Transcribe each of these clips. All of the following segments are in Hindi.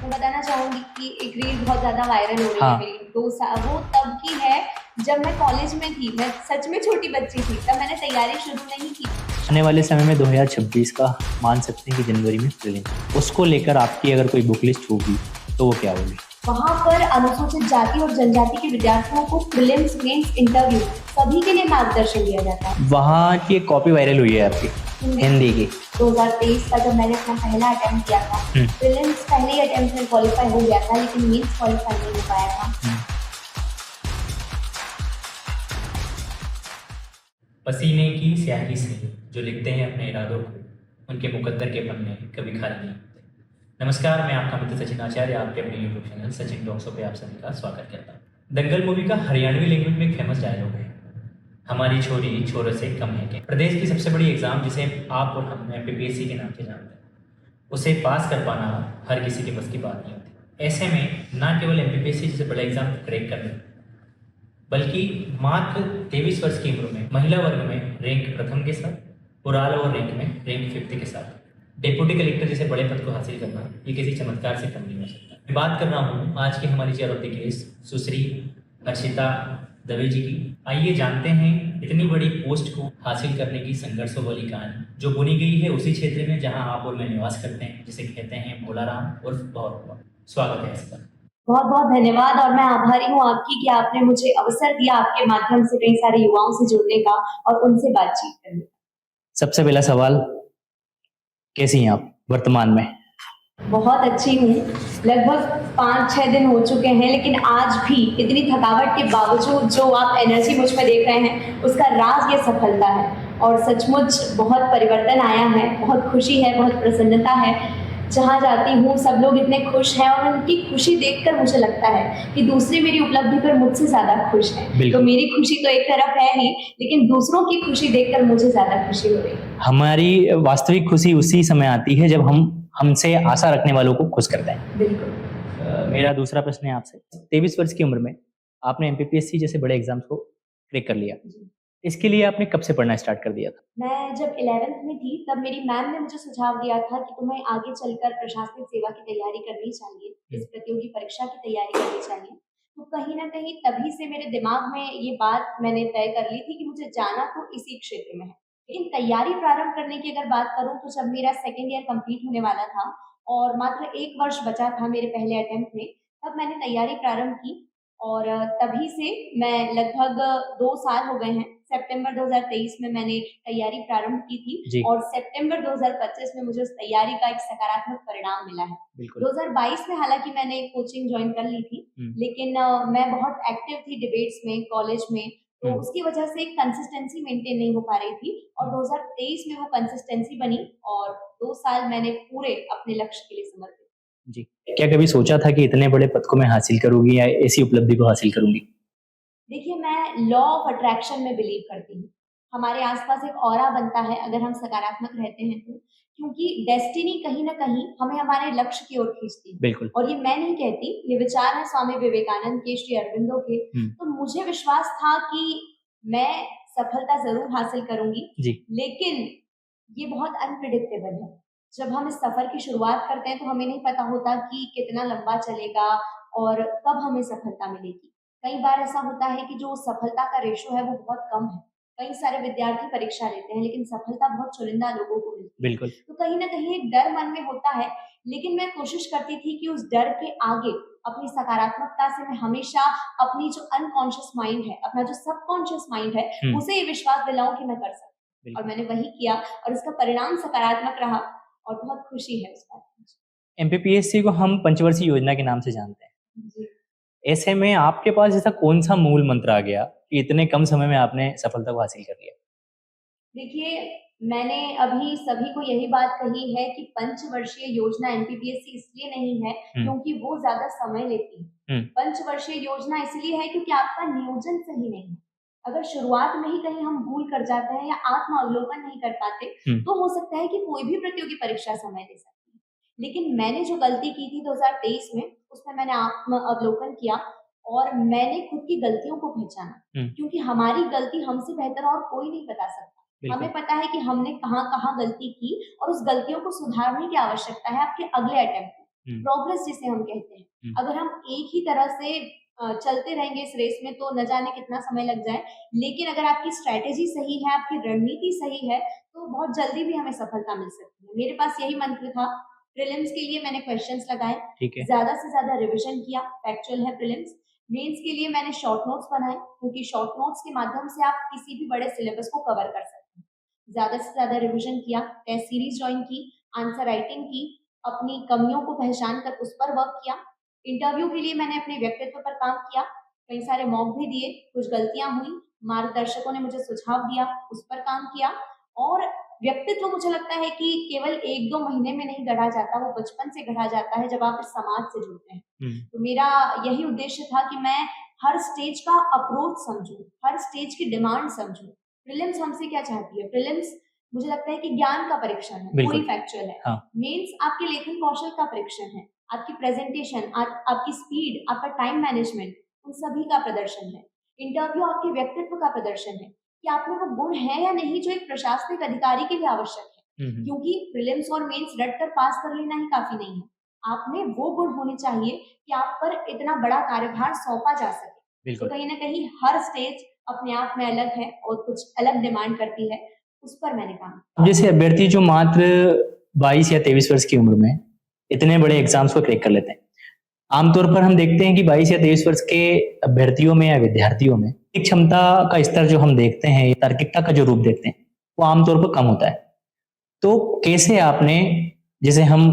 मैं बताना चाहूँगी कि एक रील बहुत ज़्यादा वायरल हो रही है हाँ। मेरी 2 सा वो तब की है जब मैं कॉलेज में थी। मैं सच में छोटी बच्ची थी, तब मैंने तैयारी शुरू नहीं की। आने वाले समय में 2026 का मान सकते हैं कि जनवरी में प्रीलिम्स, उसको लेकर आपकी अगर कोई बुक लिस्ट होगी तो वो क्या होगी? वहाँ पर अनुसूचित जाति और जनजाति के विद्यार्थियों को प्रीलिम्स, मेंस, इंटरव्यू सभी के लिए मार्गदर्शन दिया जाता है। वहाँ की एक कॉपी वायरल हुई है आपकी हिंदी की। 2023 का जब मैंने अपना पहला अटेम्प्ट किया था, प्रीलिम्स पहले ही अटेम्प्ट में क्वालिफाई हो गया था, लेकिन मेंस क्वालिफाई नहीं हो पाया था। पसीने की स्याही से जो लिखते हैं अपने इरादों को, उनके मुकद्दर के पन्ने कभी खाली नहीं होते। नमस्कार, मैं आपका मित्र सचिन आचार्य आपके अपने यूट्यूब चैनल सचिन टॉक्स पे आप सभी का स्वागत करता हूँ। दंगल मूवी का हरियाणवी लैंग्वेज में एक फेमस डायलॉग है, हमारी छोरी छोरों से कम है क्या। प्रदेश की सबसे बड़ी एग्जाम जिसे आप और हम MPPSC के नाम से जानते हैं, उसे पास कर पाना हर किसी के बस की बात नहीं होती। ऐसे में न केवल MPPSC जैसे बड़ा एग्जाम क्रैक कर लें, बल्कि मात्र 23 वर्ष की उम्र में महिला वर्ग में रैंक प्रथम के साथ और ऑल ओवर रैंक में रैंक 5th के साथ डेप्यूटी कलेक्टर जैसे बड़े पद को हासिल करना ये किसी चमत्कार से कम नहीं हो सकता। मैं बात कर रहा हूँ आज की हमारी चेयर ऑफ द केस सुश्री हर्षिता दवे जी की। आइए जानते हैं इतनी बड़ी पोस्ट को हासिल करने की संघर्षों वाली कहानी जो बुनी गई है उसी क्षेत्र में जहाँ आप और मैं निवास करते हैं, जिसे कहते हैं भोलाराम उर्फ भौरकुआ। स्वागत है हर्षिता। बहुत बहुत धन्यवाद और मैं आभारी हूँ आपकी कि आपने मुझे अवसर दिया आपके माध्यम से कई सारे युवाओं से जुड़ने का और उनसे बातचीत करने का। सबसे पहला सवाल, कैसी हैं आप वर्तमान में? बहुत अच्छी हूँ। लगभग 5-6 दिन हो चुके हैं, लेकिन आज भी इतनी थकावट के बावजूद जो आप एनर्जी मुझ में देख रहे हैं, उसका राज ये सफलता है और सचमुच बहुत परिवर्तन आया है, बहुत खुशी है, बहुत प्रसन्नता है। जहाँ जाती हूँ सब लोग इतने खुश हैं और उनकी खुशी देखकर मुझे लगता है कि दूसरे मेरी उपलब्धि पर मुझसे ज़्यादा खुश हैं। तो मेरी खुशी तो एक तरफ है ही, लेकिन दूसरों की खुशी देखकर मुझे ज़्यादा खुशी हो रही है। हमारी वास्तविक खुशी उसी समय आती है जब हम हमसे आशा रखने वालों को खुश करते हैं। बिल्कुल। मेरा दूसरा प्रश्न है आपसे, 23 वर्ष की उम्र में आपने MPPSC जैसे बड़े एग्जाम्स को क्रैक कर लिया, इसके लिए आपने कब से पढ़ना स्टार्ट कर दिया था? मैं जब 11th में थी तब मेरी मैम ने मुझे सुझाव दिया था कि तुम्हें आगे चलकर प्रशासनिक सेवा की तैयारी करनी चाहिए, इस प्रतियोगी परीक्षा की तैयारी करनी चाहिए। तो कहीं न कहीं तभी से मेरे दिमाग में ये बात मैंने तय कर ली थी कि मुझे जाना तो इसी क्षेत्र में है। लेकिन तैयारी प्रारंभ करने की अगर बात करूँ तो जब मेरा 2nd ईयर कंप्लीट होने वाला था और मात्र 1 वर्ष बचा था मेरे पहले अटेम्प्ट में, तब मैंने तैयारी प्रारंभ की और तभी से मैं लगभग 2 साल हो गए हैं। सितंबर 2023 में मैंने तैयारी प्रारंभ की थी और सितंबर 2025 में मुझे उस तैयारी का एक सकारात्मक परिणाम मिला है। 2022 में हालांकि मैंने कोचिंग ज्वाइन कर ली थी, लेकिन मैं बहुत एक्टिव थी डिबेट्स में, कॉलेज में, तो उसकी वजह से कंसिस्टेंसी मेंटेन नहीं हो पा रही थी और 2023 में वो कंसिस्टेंसी बनी और 2 साल मैंने पूरे अपने लक्ष्य के लिए समर्पित। जी, क्या कभी सोचा था कि इतने बड़े पद को मैं हासिल करूंगी या ऐसी उपलब्धि को हासिल करूंगी? देखिए, मैं लॉ ऑफ अट्रैक्शन में बिलीव करती हूँ। हमारे आसपास एक ऑरा बनता है अगर हम सकारात्मक रहते हैं तो, क्योंकि डेस्टिनी कहीं न कहीं हमें हमारे लक्ष्य की ओर खींचती है। बिल्कुल। और ये मैं नहीं कहती, ये विचार है स्वामी विवेकानंद के, श्री अरबिंदो के। तो मुझे विश्वास था कि मैं सफलता ज़रूर हासिल करूँगी, लेकिन ये बहुत अनप्रेडिक्टेबल है। जब हम इस सफ़र की शुरुआत करते हैं तो हमें नहीं पता होता कि कितना लंबा चलेगा और कब हमें सफलता मिलेगी। कई बार ऐसा होता है कि जो सफलता का रेशो है वो बहुत कम है। कई सारे विद्यार्थी परीक्षा लेते हैं, लेकिन सफलता बहुत चुनिंदा लोगों को मिलती है। बिल्कुल। तो कहीं न कहीं एक डर मन में होता है, लेकिन मैं कोशिश करती थी कि उस डर के आगे अपनी सकारात्मकता से मैं हमेशा अपनी जो अनकॉन्शियस माइंड है, अपना जो सबकॉन्शियस माइंड है, उसे ये विश्वास दिलाऊँ कि मैं कर सकती हूँ। और मैंने वही किया और इसका परिणाम सकारात्मक रहा और बहुत खुशी है उस बात की। MPPSC को हम पंचवर्षीय योजना के नाम से जानते हैं। जी। ऐसे में आपके पास ऐसा कौन सा मूल मंत्र आ गया कि इतने कम समय में आपने सफलता को हासिल कर लिया? देखिए, मैंने अभी सभी को यही बात कही है कि पंचवर्षीय योजना MPPSC इसलिए नहीं है क्योंकि वो ज़्यादा समय लेती है। पंचवर्षीय योजना इसलिए है क्योंकि आपका नियोजन सही नहीं है। अगर शुरुआत में ही कहीं हम भूल कर जाते हैं या आत्म अवलोकन नहीं कर पाते, तो हो सकता है कि कोई भी प्रतियोगी परीक्षा समय दे सकती है। लेकिन मैंने जो गलती की थी 2023 में, उसमें मैंने आत्म अवलोकन किया और मैंने खुद की गलतियों को पहचाना, क्योंकि हमारी गलती हमसे बेहतर और कोई नहीं बता सकता। हमें पता है कि हमने कहाँ-कहाँ गलती की और उस गलतियों को सुधारने की आवश्यकता है आपके अगले अटेम्प्ट में। प्रोग्रेस जिसे हम कहते हैं। अगर हम एक ही तरह से चलते रहेंगे इस रेस में तो न जाने कितना समय लग जाए, लेकिन अगर आपकी स्ट्रैटेजी सही है, आपकी रणनीति सही है, तो बहुत जल्दी भी हमें सफलता मिल सकती है। मेरे पास यही मंत्र था। प्रीलिम्स के लिए मैंने क्वेश्चंस लगाए, ठीक है। ज्यादा से ज्यादा रिविजन किया, फैक्चुअल है प्रीलिम्स। मेंस के लिए मैंने शॉर्ट नोट्स बनाए, क्योंकि शॉर्ट नोट्स के माध्यम से आप किसी भी बड़े सिलेबस को कवर कर सकते हैं। ज्यादा से ज्यादा रिविजन किया, टेस्ट सीरीज ज्वाइन की, आंसर राइटिंग की, अपनी कमियों को पहचान कर उस पर वर्क किया। इंटरव्यू के लिए मैंने अपने व्यक्तित्व पर काम किया, कई सारे मॉक भी दिए, कुछ गलतियां हुई, मार्गदर्शकों ने मुझे सुझाव दिया, उस पर काम किया। और व्यक्तित्व मुझे लगता है कि केवल 1-2 महीने में नहीं गढ़ा जाता, वो बचपन से गढ़ा जाता है जब आप इस समाज से जुड़ते हैं। तो मेरा यही उद्देश्य था कि मैं हर स्टेज का अप्रोच समझूं, हर स्टेज की डिमांड समझूं। प्रीलिम्स हमसे क्या चाहती है? प्रीलिम्स मुझे लगता है कि ज्ञान का परीक्षण है, पूरी फैक्चुअल है। हाँ। मेंस आपके लेखन कौशल का परीक्षण है, आपकी प्रेजेंटेशन, आपकी स्पीड, आपका टाइम मैनेजमेंट, उन सभी का प्रदर्शन है। इंटरव्यू आपके व्यक्तित्व का प्रदर्शन है कि आप में वो गुण है या नहीं जो एक प्रशासनिक अधिकारी के लिए आवश्यक है। क्योंकि प्रीलिम्स और मेंस रट कर पास कर लेना ही काफी नहीं है, आप में वो गुण होने चाहिए कि आप पर इतना बड़ा कार्यभार सौंपा जा सके। तो कहीं ना कहीं हर स्टेज अपने आप में अलग है और कुछ अलग डिमांड करती है, उस पर मैंने काम किया। जैसे अभ्यर्थी जो मात्र 22 या 23 वर्ष की उम्र में इतने बड़े एग्जाम्स को क्रैक कर लेते हैं, आमतौर पर हम देखते हैं कि 22 या 23 वर्ष के अभ्यर्थियों में या विद्यार्थियों में क्षमता का स्तर जो हम देखते हैं, तार्किकता का जो रूप देखते हैं, वो आमतौर पर कम होता है। तो कैसे आपने, जैसे हम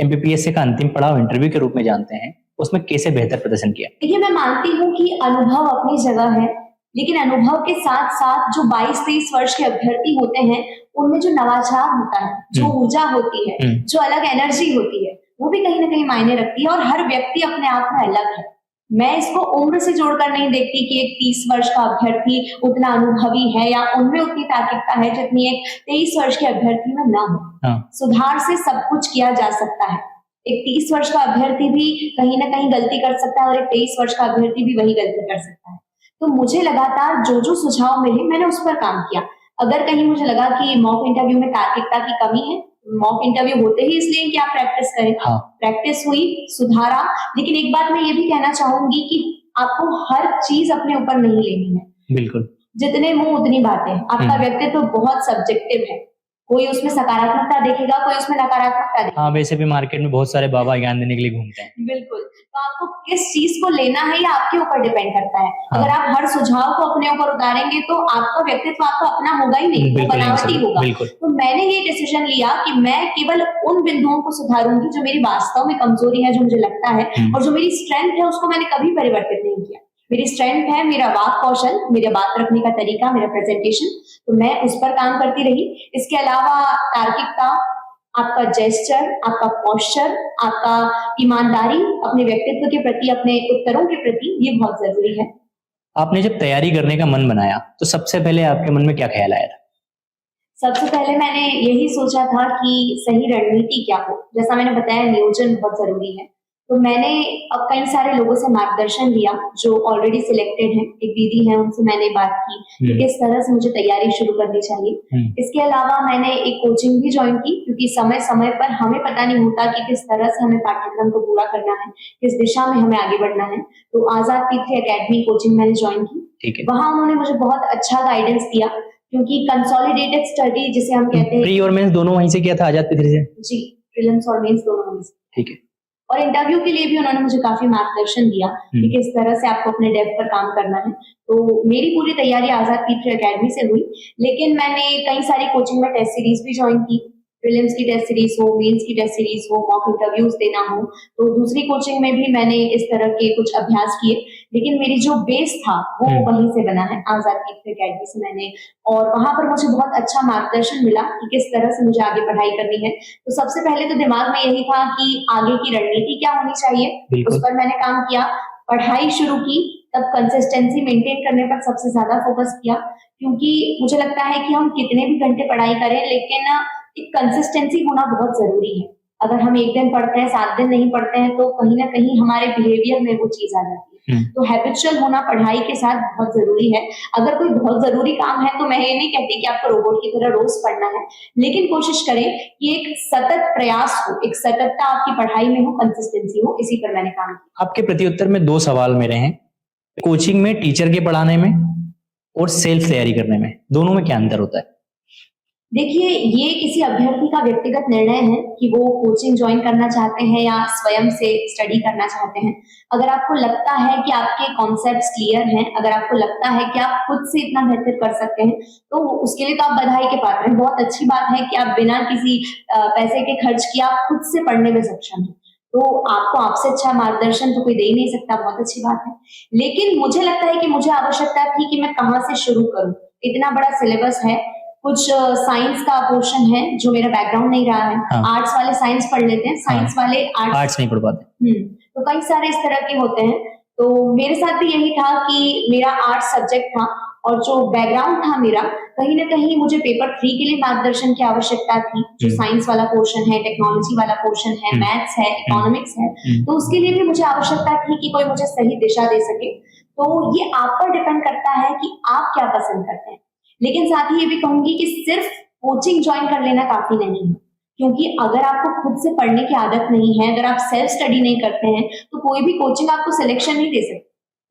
एमपीपीएससी का अंतिम पड़ाव इंटरव्यू के रूप में जानते हैं, उसमें कैसे बेहतर प्रदर्शन किया? देखिए, मैं मानती हूँ कि अनुभव अपनी जगह है, लेकिन अनुभव के साथ साथ जो 22-23 वर्ष के अभ्यर्थी होते हैं, उनमें जो नवाचार होता है, जो ऊर्जा होती है, जो अलग एनर्जी होती है, वो भी कहीं ना कहीं मायने रखती है। और हर व्यक्ति अपने आप में अलग है। मैं इसको उम्र से जोड़कर नहीं देखती कि एक 30 वर्ष का अभ्यर्थी उतना अनुभवी है या उनमें उतनी तार्किकता है जितनी एक 23 वर्ष के अभ्यर्थी में न हो। सुधार से सब कुछ किया जा सकता है। एक 30 वर्ष का अभ्यर्थी भी कहीं ना कहीं गलती कर सकता है और एक 23 वर्ष का अभ्यर्थी भी वही गलती कर सकता है। तो मुझे लगातार जो जो सुझाव मिले, मैंने उस पर काम किया। अगर कहीं मुझे लगा कि मॉक इंटरव्यू में तार्किकता की कमी है, मॉक इंटरव्यू होते ही इसलिए कि आप प्रैक्टिस करें। प्रैक्टिस हुई, सुधारा। लेकिन एक बात मैं ये भी कहना चाहूंगी कि आपको हर चीज अपने ऊपर नहीं लेनी है। बिल्कुल। जितने मुंह उतनी बातें। आपका व्यक्तित्व बहुत सब्जेक्टिव है, कोई उसमें सकारात्मकता देखेगा, कोई उसमें नकारात्मकता देखेगा। हाँ, वैसे भी मार्केट में बहुत सारे बाबा ज्ञान देने के लिए घूमते हैं। बिल्कुल। तो आपको किस चीज को लेना है ये आपके ऊपर डिपेंड करता है। अगर आप हर सुझाव को अपने ऊपर उतारेंगे तो आपका व्यक्तित्व आपका अपना होगा ही नहीं, वो बनावटी होगा। तो मैंने ये डिसीजन लिया कि मैं केवल उन बिंदुओं को सुधारूंगी जो मेरी वास्तव में कमजोरी है, जो मुझे लगता है, और जो मेरी स्ट्रेंथ है उसको मैंने कभी परिवर्तित नहीं किया। मेरी स्ट्रेंथ है मेरा वाक कौशल, मेरा बात रखने का तरीका, मेरा प्रेजेंटेशन, तो मैं उस पर काम करती रही। इसके अलावा तार्किकता, आपका जेस्चर, आपका पोस्चर, आपका ईमानदारी अपने व्यक्तित्व के प्रति, अपने उत्तरों के प्रति, ये बहुत जरूरी है। आपने जब तैयारी करने का मन बनाया तो सबसे पहले आपके मन में क्या ख्याल आया था? सबसे पहले मैंने यही सोचा था कि सही रणनीति क्या हो। जैसा मैंने बताया, नियोजन बहुत जरूरी है। तो मैंने अब कई सारे लोगों से मार्गदर्शन लिया जो ऑलरेडी सिलेक्टेड हैं। एक दीदी है, उनसे मैंने बात की कि किस तरह से मुझे तैयारी शुरू करनी चाहिए। इसके अलावा मैंने एक कोचिंग भी ज्वाइन की, क्योंकि समय समय पर हमें पता नहीं होता कि किस तरह से हमें पाठ्यक्रम को पूरा करना है, किस दिशा में हमें आगे बढ़ना है। तो आजाद तीर्थ अकेडमी कोचिंग मैंने ज्वाइन की। वहां उन्होंने मुझे बहुत अच्छा गाइडेंस दिया, क्योंकि कंसोलिडेटेड स्टडी जिसे हम कहते हैं, प्री और मेंस दोनों वहीं से किया था, आजाद तीर्थ से? जी, प्रीलिम्स और मेंस दोनों वहीं से। ठीक है। और इंटरव्यू के लिए भी उन्होंने मुझे काफी मार्गदर्शन दिया कि किस तरह से आपको अपने डेप्थ पर काम करना है। तो मेरी पूरी तैयारी आजाद तीर्थ अकेडमी से हुई, लेकिन मैंने कई सारी कोचिंग में टेस्ट सीरीज भी ज्वाइन की। प्रीलिम्स की टेस्ट सीरीज हो, मेंस की टेस्ट सीरीज हो, मॉक इंटरव्यूज देना हो, तो दूसरी कोचिंग में भी मैंने इस तरह के कुछ अभ्यास किए। लेकिन मेरी जो बेस था वो वहीं से बना है, आजाद तीर्थ अकेडमी से मैंने, और वहां पर मुझे बहुत अच्छा मार्गदर्शन मिला कि किस तरह से मुझे आगे पढ़ाई करनी है। तो सबसे पहले तो दिमाग में यही था कि आगे की रणनीति क्या होनी चाहिए, उस पर मैंने काम किया। पढ़ाई शुरू की, तब कंसिस्टेंसी मेंटेन करने पर सबसे ज्यादा फोकस किया, क्योंकि मुझे लगता है कि हम कितने भी घंटे पढ़ाई करें, लेकिन एक कंसिस्टेंसी होना बहुत जरूरी है। अगर हम एक दिन पढ़ते हैं, 7 दिन नहीं पढ़ते हैं, तो कहीं ना कहीं हमारे बिहेवियर में वो चीज आ जाती है। तो हैबिचुअल होना पढ़ाई के साथ बहुत ज़रूरी है। अगर कोई बहुत ज़रूरी काम है तो मैं ये नहीं कहती कि आपको रोबोट की तरह रोज़ पढ़ना है, लेकिन कोशिश करें कि एक सतत प्रयास हो, एक सततता आपकी पढ़ाई में हो, कंसिस्टेंसी हो, इसी पर मैंने काम किया। आपके प्रत्युत्तर में 2 सवाल मेरे हैं। कोचिंग में टीचर के पढ़ाने में और सेल्फ तैयारी करने में, दोनों में क्या अंतर होता है? देखिए, ये किसी अभ्यर्थी का व्यक्तिगत निर्णय है कि वो कोचिंग जॉइन करना चाहते हैं या स्वयं से स्टडी करना चाहते हैं। अगर आपको लगता है कि आपके कॉन्सेप्ट्स क्लियर हैं, अगर आपको लगता है कि आप खुद से इतना बेहतर कर सकते हैं, तो उसके लिए तो आप बधाई के पात्र हैं। बहुत अच्छी बात है कि आप बिना किसी पैसे के खर्च किए आप खुद से पढ़ने में सक्षम हैं। तो आपको आपसे अच्छा मार्गदर्शन तो कोई दे ही नहीं सकता, बहुत अच्छी बात है। लेकिन मुझे लगता है कि मुझे आवश्यकता थी कि मैं कहाँ से शुरू करूँ? इतना बड़ा सिलेबस है, कुछ साइंस का पोर्शन है जो मेरा बैकग्राउंड नहीं रहा है। हाँ। आर्ट्स वाले साइंस पढ़ लेते हैं, साइंस वाले आर्ट्स आर्ट्स नहीं पढ़ पाते। तो कई सारे इस तरह के होते हैं। तो मेरे साथ भी यही था कि मेरा आर्ट्स सब्जेक्ट था और जो बैकग्राउंड था मेरा, कहीं न कहीं मुझे पेपर 3 के लिए मार्गदर्शन की आवश्यकता थी। जो साइंस वाला पोर्शन है, टेक्नोलॉजी वाला पोर्शन है, मैथ्स है, इकोनॉमिक्स है, तो उसके लिए भी मुझे आवश्यकता थी कि कोई मुझे सही दिशा दे सके। तो ये आप पर डिपेंड करता है कि आप क्या पसंद करते हैं। लेकिन साथ ही ये भी कहूँगी कि सिर्फ कोचिंग जॉइन कर लेना काफ़ी नहीं है, क्योंकि अगर आपको खुद से पढ़ने की आदत नहीं है, अगर आप सेल्फ स्टडी नहीं करते हैं, तो कोई भी कोचिंग आपको सिलेक्शन नहीं दे सकती,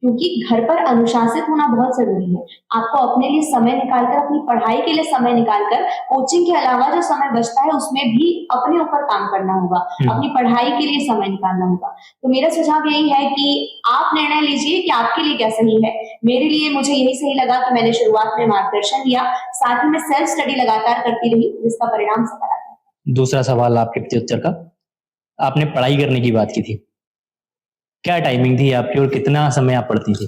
क्योंकि घर पर अनुशासित होना बहुत ज़रूरी है। आपको अपने लिए समय निकालकर, अपनी पढ़ाई के लिए समय निकालकर, कोचिंग के अलावा जो समय बचता है उसमें भी अपने ऊपर काम करना होगा, अपनी पढ़ाई के लिए समय निकालना होगा। तो मेरा सुझाव यही है कि आप निर्णय लीजिए कि आपके लिए क्या सही है। मेरे लिए मुझे यही सही लगा कि मैंने शुरुआत में मार्गदर्शन लिया, साथ ही मैं सेल्फ स्टडी लगातार करती रही, जिसका परिणाम सकारात्मक। दूसरा सवाल आपके प्रत्युत्तर का, आपने पढ़ाई करने की बात की थी। क्या टाइमिंग थी आपकी और कितना समय आप पढ़ती थी?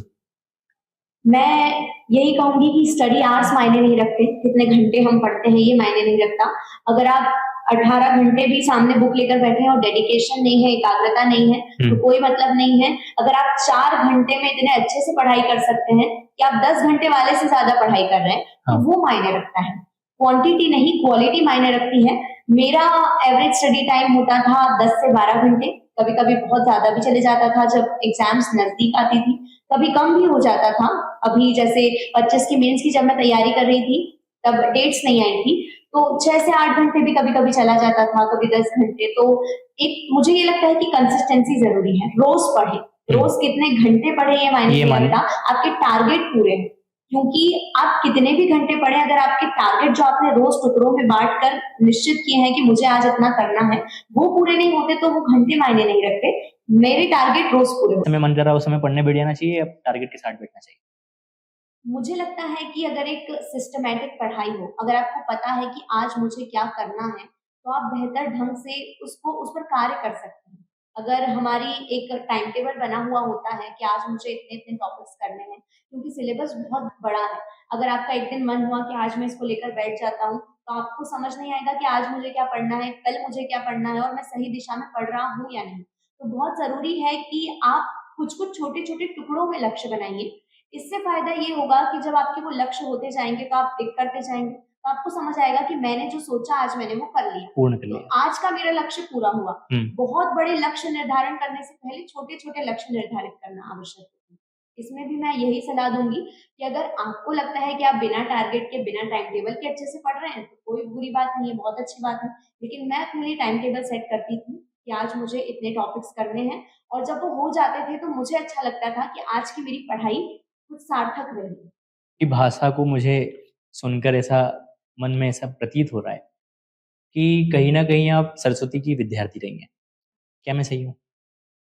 मैं यही कहूँगी कि स्टडी आवर्स मायने नहीं रखते, कितने घंटे हम पढ़ते हैं ये मायने नहीं रखता। अगर आप 18 घंटे भी सामने बुक लेकर बैठे हैं और डेडिकेशन नहीं है, एकाग्रता नहीं है, तो कोई मतलब नहीं है। अगर आप 4 घंटे में इतने अच्छे से पढ़ाई कर सकते हैं कि आप 10 घंटे वाले से ज़्यादा पढ़ाई कर रहे हैं, तो वो मायने रखता है। क्वांटिटी नहीं, क्वालिटी मायने रखती है। मेरा एवरेज स्टडी टाइम होता था 10 से 12 घंटे, कभी-कभी बहुत ज़्यादा भी चले जाता था जब एग्ज़ाम्स नज़दीक आती थी, कभी कम भी हो जाता था। अभी जैसे 25 की मेंस की जब मैं तैयारी कर रही थी, तब डेट्स नहीं आई थी, तो 6 से 8 घंटे भी कभी-कभी चला जाता था, कभी 10 घंटे। तो एक मुझे ये लगता है कि कंसिस्टेंसी ज़रूरी है, रोज़ पढ़ें। रोज़ कितने घंटे पढ़ें ये मायने नहीं रखता, आपके टारगेट पूरे हैं। क्योंकि आप कितने भी घंटे पढ़ें, अगर आपके टारगेट जो आपने रोज़ टुकड़ों में बाँट कर निश्चित किए हैं कि मुझे आज इतना करना है, वो पूरे नहीं होते तो वो घंटे मायने नहीं रखते। मेरे टारगेट रोज़ पूरे होते हैं। समय मन कर रहा है उस समय पढ़ने बैठ जाना चाहिए या टारगेट के साथ बैठना चाहिए? मुझे लगता है कि अगर एक सिस्टमैटिक पढ़ाई हो, अगर आपको पता है कि आज मुझे क्या करना है, तो आप बेहतर ढंग से उस पर कार्य कर सकते हैं। अगर हमारी एक टाइम टेबल बना हुआ होता है कि आज मुझे इतने-इतने टॉपिक्स करने हैं, क्योंकि सिलेबस बहुत बड़ा है। अगर आपका एक दिन मन हुआ कि आज मैं इसको लेकर बैठ जाता हूँ, तो आपको समझ नहीं आएगा कि आज मुझे क्या पढ़ना है, कल मुझे क्या पढ़ना है और मैं सही दिशा में पढ़ रहा हूँ या नहीं। तो बहुत ज़रूरी है कि आप कुछ-कुछ छोटे-छोटे टुकड़ों में लक्ष्य बनाइए। इससे फ़ायदा ये होगा कि जब आपके वो लक्ष्य होते जाएँगे, तो आप टिक करते जाएँगे, तो आपको समझ आएगा कि मैंने जो सोचा आज मैंने वो कर लिया। पूर्ण कर तो लिया। आज का मेरा लक्ष्य पूरा हुआ। बहुत बड़े लक्ष्य निर्धारण करने से पहले छोटे-छोटे लक्ष्य निर्धारित करना आवश्यक है। इसमें भी मैं यही सलाह दूँगी कि अगर आपको लगता है कि आप बिना टारगेट के, बिना टाइम टेबल के अच्छे से पढ़ रहे हैं, तो कोई बुरी बात नहीं है, बहुत अच्छी बात है। लेकिन मैं अपने लिए टाइम टेबल सेट करती थी कि आज मुझे इतने टॉपिक्स करने हैं और जब वो हो जाते थे, तो मुझे अच्छा लगता था कि आज की मेरी पढ़ाई कुछ सार्थक रही। की भाषा को मुझे सुनकर ऐसा मन में ऐसा प्रतीत हो रहा है कि कहीं न कहीं आप सरस्वती की विद्यार्थी रही हैं। क्या मैं सही हूँ?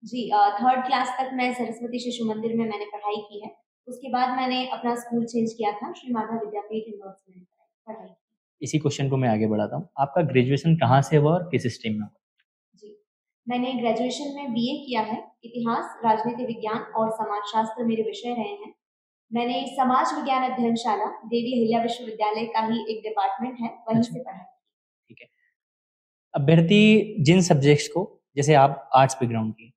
जी 3rd क्लास तक मैं सरस्वती शिशु मंदिर में मैंने पढ़ाई की है। उसके बाद मैंने अपना स्कूल चेंज किया था, श्री माता विद्यापीठ इंदौर से मैंने पढ़ाई की। इसी क्वेश्चन को मैं आगे बढ़ाता हूँ। आपका ग्रेजुएशन कहाँ से हुआ और किस स्ट्रीम में हुआ? जी, मैंने ग्रेजुएशन में बीए किया है, इतिहास, राजनीति विज्ञान और समाजशास्त्र मेरे विषय रहे हैं। मैंने समाज विज्ञान अध्ययनशाला, देवी अहिल्या विश्वविद्यालय का ही एक डिपार्टमेंट है, वहीं अच्छा। से पढ़ाई। ठीक है। अभ्यर्थी जिन सब्जेक्ट्स को, जैसे आप आर्ट्स बैकग्राउंड के,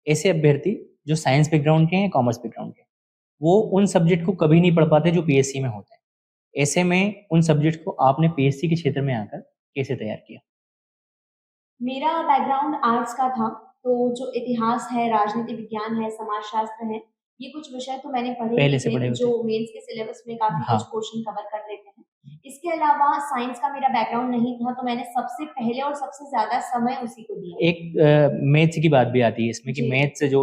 ऐसे अभ्यर्थी जो साइंस बैकग्राउंड के हैं, कॉमर्स बैकग्राउंड के, वो उन सब्जेक्ट को कभी नहीं पढ़ पाते जो पीएससी में होते हैं। ऐसे में उन सब्जेक्ट को आपने पीएससी के क्षेत्र में आकर कैसे तैयार किया? मेरा बैकग्राउंड आर्ट्स का था, तो जो इतिहास है, राजनीति विज्ञान है, समाजशास्त्र है, ये कुछ विषय तो मैंने पढ़े पहले ही से थे पढ़े जो होते। मेंस के सिलेबस में काफी हाँ। कुछ क्वेश्चन कवर कर लेते हैं। इसके अलावा साइंस का मेरा बैकग्राउंड नहीं था, तो मैंने सबसे पहले और सबसे ज्यादा समय उसी को दिया। एक मैथ्स की बात भी आती है इसमें कि जी। मैथ्स जो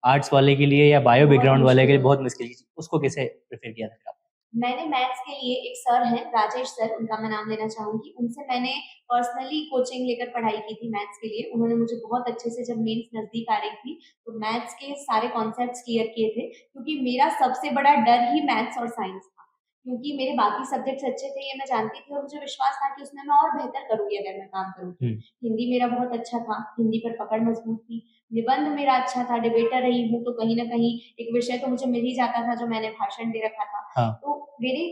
आर्ट्स वाले के लिए या बायो बहुत बैकग्राउंड वाले के लिए मुश्किल बहुत मुश्किल चीज़, उसको कैसे प्रेफर किया था फिर आपने? मैंने मैथ्स के लिए एक सर हैं राजेश सर, उनका मैं नाम लेना चाहूंगी। उनसे मैंने पर्सनली कोचिंग लेकर पढ़ाई की थी मैथ्स के लिए। उन्होंने मुझे बहुत अच्छे से, जब मेंस नजदीक आ रही थी, तो मैथ्स के सारे कॉन्सेप्ट्स क्लियर किए थे, क्योंकि मेरा सबसे बड़ा डर ही मैथ्स और साइंस था। क्योंकि मेरे बाकी सब्जेक्ट्स अच्छे थे, ये मैं जानती थी, और मुझे विश्वास था कि उसमें मैं और बेहतर करूंगी अगर मैं काम करूंगी। हिंदी मेरा बहुत अच्छा था, हिंदी पर पकड़ मजबूत थी। निबंध मेरा अच्छा था, डिबेटर रही हूँ, तो कहीं ना कहीं एक विषय तो मुझे मिल ही जाता था जो मैंने भाषण दे रखा था। हाँ। तो मेरे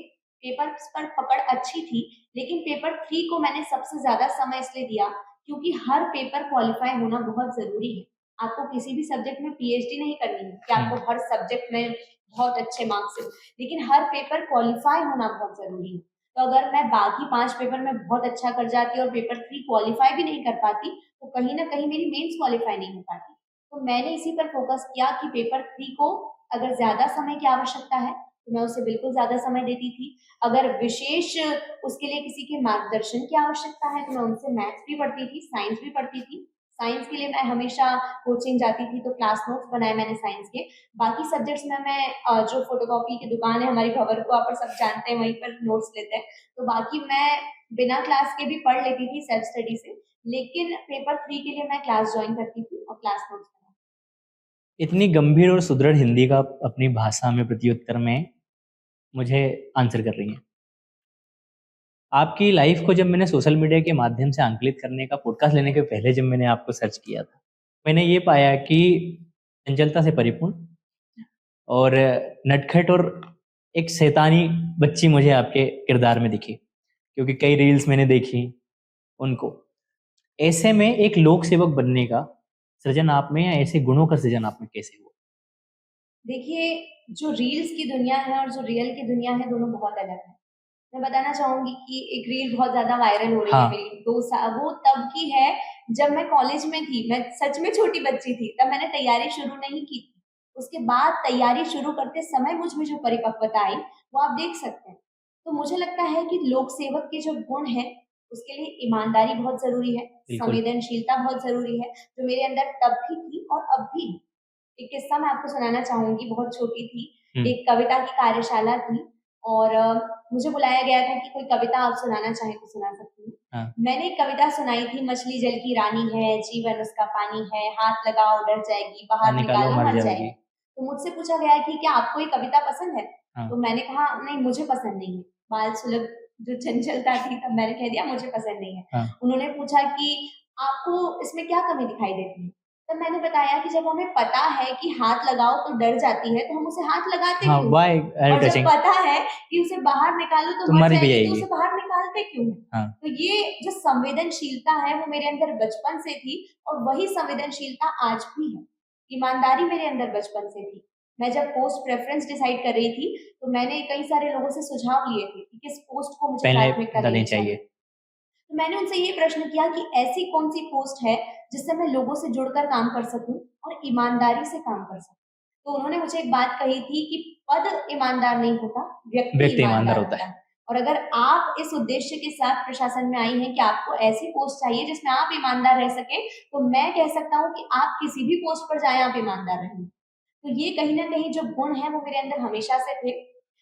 पेपर्स पर पकड़ अच्छी थी। लेकिन पेपर 3 को मैंने सबसे ज्यादा समय इसलिए दिया क्योंकि हर पेपर क्वालिफाई होना बहुत जरूरी है। आपको किसी भी सब्जेक्ट में पीएचडी नहीं करनी है कि आपको हर सब्जेक्ट में बहुत अच्छे मार्क्स से, लेकिन हर पेपर क्वालिफाई होना बहुत जरूरी है। तो अगर मैं बाकी 5 पेपर में बहुत अच्छा कर जाती और पेपर 3 क्वालिफाई भी नहीं कर पाती, तो कहीं ना कहीं मेरी मेंस क्वालिफाई नहीं हो पाती। तो मैंने इसी पर फोकस किया कि पेपर 3 को अगर ज्यादा समय की आवश्यकता है तो मैं उसे बिल्कुल ज्यादा समय देती थी। अगर विशेष उसके लिए किसी के मार्गदर्शन की आवश्यकता है तो मैं उनसे मैथ्स भी पढ़ती थी, साइंस भी पढ़ती थी। साइंस के लिए मैं हमेशा कोचिंग जाती थी, तो क्लास नोट्स बनाए मैंने साइंस के। बाकी सब्जेक्ट्स में मैं जो फोटोकॉपी की दुकान है हमारी भंवरकुआ पर, सब जानते हैं, वहीं पर नोट्स लेते हैं, तो बाकी मैं बिना क्लास के भी पढ़ लेती थी सेल्फ स्टडी से। लेकिन पेपर 3 के लिए मैं क्लास ज्वाइन करती थी और क्लास नोट्स। इतनी गंभीर और सुदृढ़ हिंदी का अपनी भाषा में प्रत्युत्तर में मुझे आंसर कर रही हैं। आपकी लाइफ को जब मैंने सोशल मीडिया के माध्यम से आंकलित करने का, पॉडकास्ट लेने के पहले जब मैंने आपको सर्च किया था, मैंने ये पाया कि चंचलता से परिपूर्ण और नटखट और एक शैतानी बच्ची मुझे आपके किरदार में दिखी, क्योंकि कई रील्स मैंने देखी उनको। ऐसे में एक लोक सेवक बनने का सृजन आप में, या ऐसे गुणों का सृजन आप में कैसे हुआ? देखिए, जो रील्स की दुनिया है और जो रियल की दुनिया है, दोनों बहुत अलग है। मैं बताना चाहूंगी कि एक रील बहुत ज्यादा वायरल हो रही है हाँ। मेरी 2 साल, वो तब की है जब मैं कॉलेज में थी। मैं सच में छोटी बच्ची थी, तब मैंने तैयारी शुरू नहीं की थी। उसके बाद तैयारी शुरू करते समय मुझ में जो परिपक्वता आई, वो आप देख सकते हैं। तो मुझे लगता है कि लोक सेवक के जो गुण हैं, उसके लिए ईमानदारी बहुत जरूरी है, बिल्कुल। संवेदनशीलता बहुत जरूरी है, जो मेरे अंदर तब भी थी और अब भी है। एक किस्सा मैं आपको सुनाना चाहूंगी, बहुत छोटी थी। एक कविता की कार्यशाला थी और मुझे बुलाया गया था कि कोई कविता आप सुनाना चाहें तो सुना सकती हूँ। हाँ। मैंने एक कविता सुनाई थी, मछली जल की रानी है, जीवन उसका पानी है, हाथ लगाओ डर जाएगी, बाहर निकालो मर जाएगी। तो मुझसे पूछा गया कि क्या आपको ये कविता पसंद है? हाँ। तो मैंने कहा नहीं, मुझे पसंद नहीं है। बाल सुलभ जो चंचलता थी, तब मैंने कह दिया मुझे पसंद नहीं है। हाँ। उन्होंने पूछा कि आपको इसमें क्या कमी दिखाई देती है? तब मैंने बताया कि जब हमें पता है कि हाथ लगाओ तो डर जाती है, तो हम उसे हाथ लगाते हाँ, क्यों? why are you और जब touching? पता है कि उसे बाहर निकालो तो मर मर भी जाएगी, तो जाएगी। उसे बाहर निकालते क्यों हैं? हाँ। तो ये जो संवेदनशीलता है वो मेरे अंदर बचपन से थी, और वही संवेदनशीलता आज भी है। ईमानदारी मेरे अंदर बचपन से थी। मैं जब पोस्ट प्रेफरेंस डिसाइड कर रही थी, तो मैंने कई सारे लोगों से सुझाव लिए थे कि किस पोस्ट को मुझे पहले प्राथमिकता बता देनी देनी चाहिए। चाहिए। तो मैंने उनसे ये प्रश्न किया कि ऐसी कौन सी पोस्ट है जिससे मैं लोगों से जुड़कर काम कर सकूं और ईमानदारी से काम कर सकूं। तो उन्होंने मुझे एक बात कही थी कि पद ईमानदार नहीं होता, व्यक्ति ईमानदार होता है। और अगर आप इस उद्देश्य के साथ प्रशासन में आई हैं कि आपको ऐसी पोस्ट चाहिए जिसमें आप ईमानदार रह सके, तो मैं कह सकता हूँ कि आप किसी भी पोस्ट पर जाएं, आप ईमानदार रहें। तो ये कहीं ना कहीं जो गुण है वो मेरे अंदर हमेशा से थे।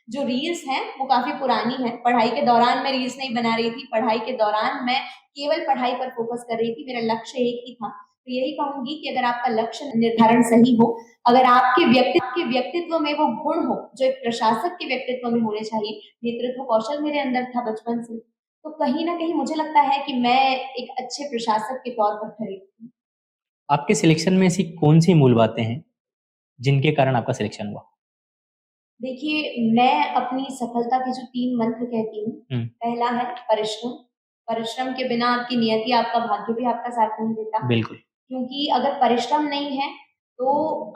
जो रील्स हैं वो काफी पुरानी है, पढ़ाई के दौरान मैं रील्स नहीं बना रही थी। पढ़ाई के दौरान मैं केवल पढ़ाई पर फोकस कर रही थी, मेरा लक्ष्य एक ही था। तो यही कहूंगी कि अगर आपका लक्ष्य निर्धारण सही हो, अगर आपके व्यक्तित्व में वो गुण हो जो एक प्रशासक के व्यक्तित्व में होने चाहिए, नेतृत्व कौशल मेरे अंदर था बचपन से, तो कहीं ना कहीं मुझे लगता है कि मैं एक अच्छे प्रशासक के तौर पर खड़ी हूँ। आपके सिलेक्शन में ऐसी कौन सी मूल बातें हैं जिनके कारण आपका सिलेक्शन हुआ? देखिए, मैं अपनी सफलता के जो 3 मंत्र कहती हूँ, पहला है परिश्रम। परिश्रम के बिना आपकी नियति, आपका भाग्य भी आपका साथ नहीं देता। बिल्कुल। क्योंकि अगर परिश्रम नहीं है तो